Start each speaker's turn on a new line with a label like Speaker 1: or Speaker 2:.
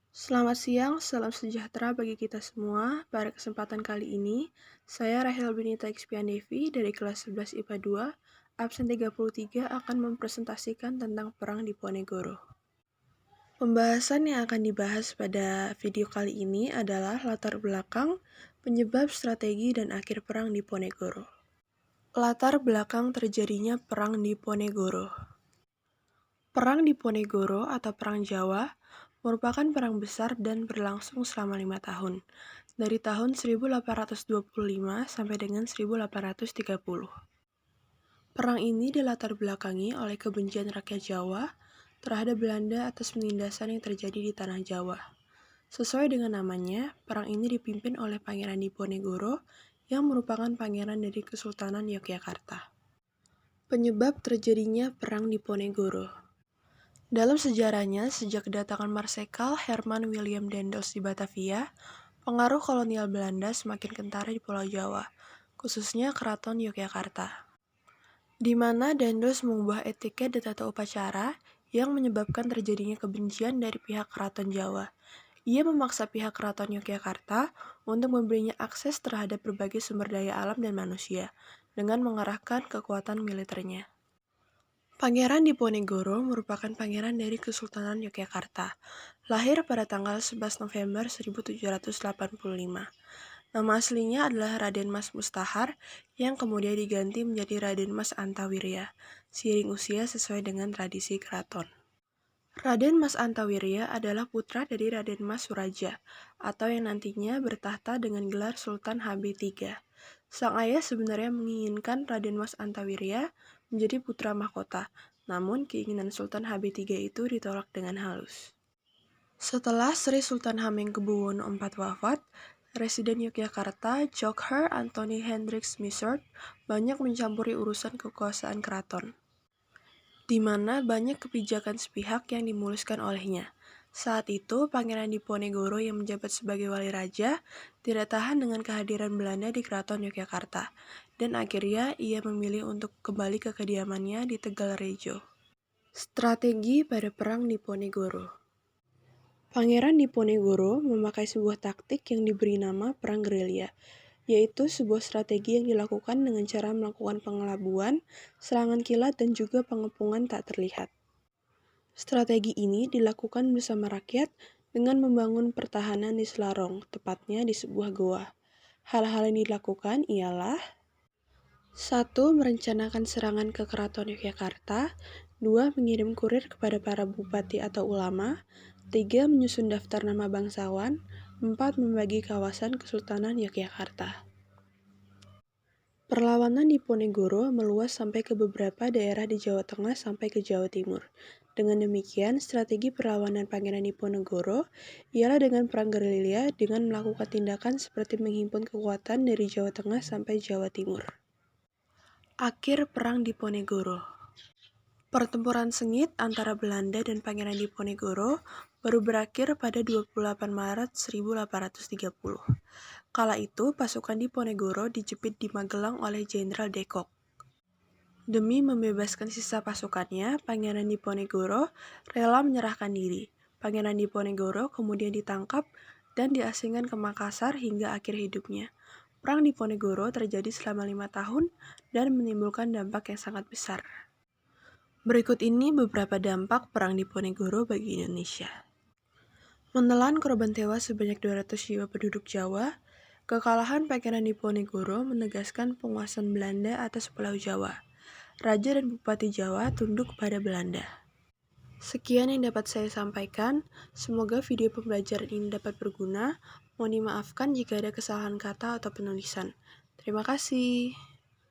Speaker 1: Selamat siang, salam sejahtera bagi kita semua. Pada kesempatan kali ini, saya Rahel Binita Expiandevi dari kelas 11 IPA 2, absen 33 akan mempresentasikan tentang Perang Diponegoro. Pembahasan yang akan dibahas pada video kali ini adalah latar belakang, penyebab, strategi, dan akhir Perang Diponegoro. Latar belakang terjadinya Perang Diponegoro. Perang Diponegoro atau Perang Jawa merupakan perang besar dan berlangsung selama 5 tahun, dari tahun 1825 sampai dengan 1830. Perang ini dilatar belakangi oleh kebencian rakyat Jawa terhadap Belanda atas penindasan yang terjadi di Tanah Jawa. Sesuai dengan namanya, perang ini dipimpin oleh Pangeran Diponegoro yang merupakan pangeran dari Kesultanan Yogyakarta. Penyebab terjadinya Perang Diponegoro. Dalam sejarahnya, sejak kedatangan Marsekal Herman William Daendels di Batavia, pengaruh kolonial Belanda semakin kentara di Pulau Jawa, khususnya Keraton Yogyakarta, di mana Daendels mengubah etiket dan tata upacara yang menyebabkan terjadinya kebencian dari pihak Keraton Jawa. Ia memaksa pihak Keraton Yogyakarta untuk memberinya akses terhadap berbagai sumber daya alam dan manusia, dengan mengerahkan kekuatan militernya. Pangeran Diponegoro merupakan pangeran dari Kesultanan Yogyakarta, lahir pada tanggal 11 November 1785. Nama aslinya adalah Raden Mas Mustahar yang kemudian diganti menjadi Raden Mas Antawirya, seiring usia sesuai dengan tradisi keraton. Raden Mas Antawirya adalah putra dari Raden Mas Suraja, atau yang nantinya bertahta dengan gelar Sultan HB3. Sang ayah sebenarnya menginginkan Raden Mas Antawirya menjadi putra mahkota, namun keinginan Sultan HB3 itu ditolak dengan halus. Setelah Sri Sultan Hamengkubuwono IV wafat, Residen Yogyakarta, Jogher Anthony Hendricks Missert, banyak mencampuri urusan kekuasaan keraton, di mana banyak kebijakan sepihak yang dimuluskan olehnya. Saat itu, Pangeran Diponegoro yang menjabat sebagai wali raja tidak tahan dengan kehadiran Belanda di Keraton Yogyakarta, dan akhirnya ia memilih untuk kembali ke kediamannya di Tegalrejo. Strategi pada Perang Diponegoro. Pangeran Diponegoro memakai sebuah taktik yang diberi nama Perang Gerilya, yaitu sebuah strategi yang dilakukan dengan cara melakukan pengelabuan, serangan kilat, dan juga pengepungan tak terlihat. Strategi ini dilakukan bersama rakyat dengan membangun pertahanan di Selarong, tepatnya di sebuah goa. Hal-hal yang dilakukan ialah 1. Merencanakan serangan ke Keraton Yogyakarta. 2. Mengirim kurir kepada para bupati atau ulama. 3. Menyusun daftar nama bangsawan. 4. Membagi kawasan Kesultanan Yogyakarta. Perlawanan Diponegoro meluas sampai ke beberapa daerah di Jawa Tengah sampai ke Jawa Timur. Dengan demikian, strategi perlawanan Pangeran Diponegoro ialah dengan perang gerilya dengan melakukan tindakan seperti menghimpun kekuatan dari Jawa Tengah sampai Jawa Timur. Akhir Perang Diponegoro. Pertempuran sengit antara Belanda dan Pangeran Diponegoro baru berakhir pada 28 Maret 1830. Kala itu, pasukan Diponegoro dijepit di Magelang oleh Jenderal de Kock. Demi membebaskan sisa pasukannya, Pangeran Diponegoro rela menyerahkan diri. Pangeran Diponegoro kemudian ditangkap dan diasingkan ke Makassar hingga akhir hidupnya. Perang Diponegoro terjadi selama 5 tahun dan menimbulkan dampak yang sangat besar. Berikut ini beberapa dampak Perang Diponegoro bagi Indonesia. Menelan korban tewas sebanyak 200 jiwa penduduk Jawa, kekalahan Pangeran Diponegoro menegaskan penguasaan Belanda atas Pulau Jawa. Raja dan Bupati Jawa tunduk pada Belanda. Sekian yang dapat saya sampaikan. Semoga video pembelajaran ini dapat berguna. Mohon dimaafkan jika ada kesalahan kata atau penulisan. Terima kasih.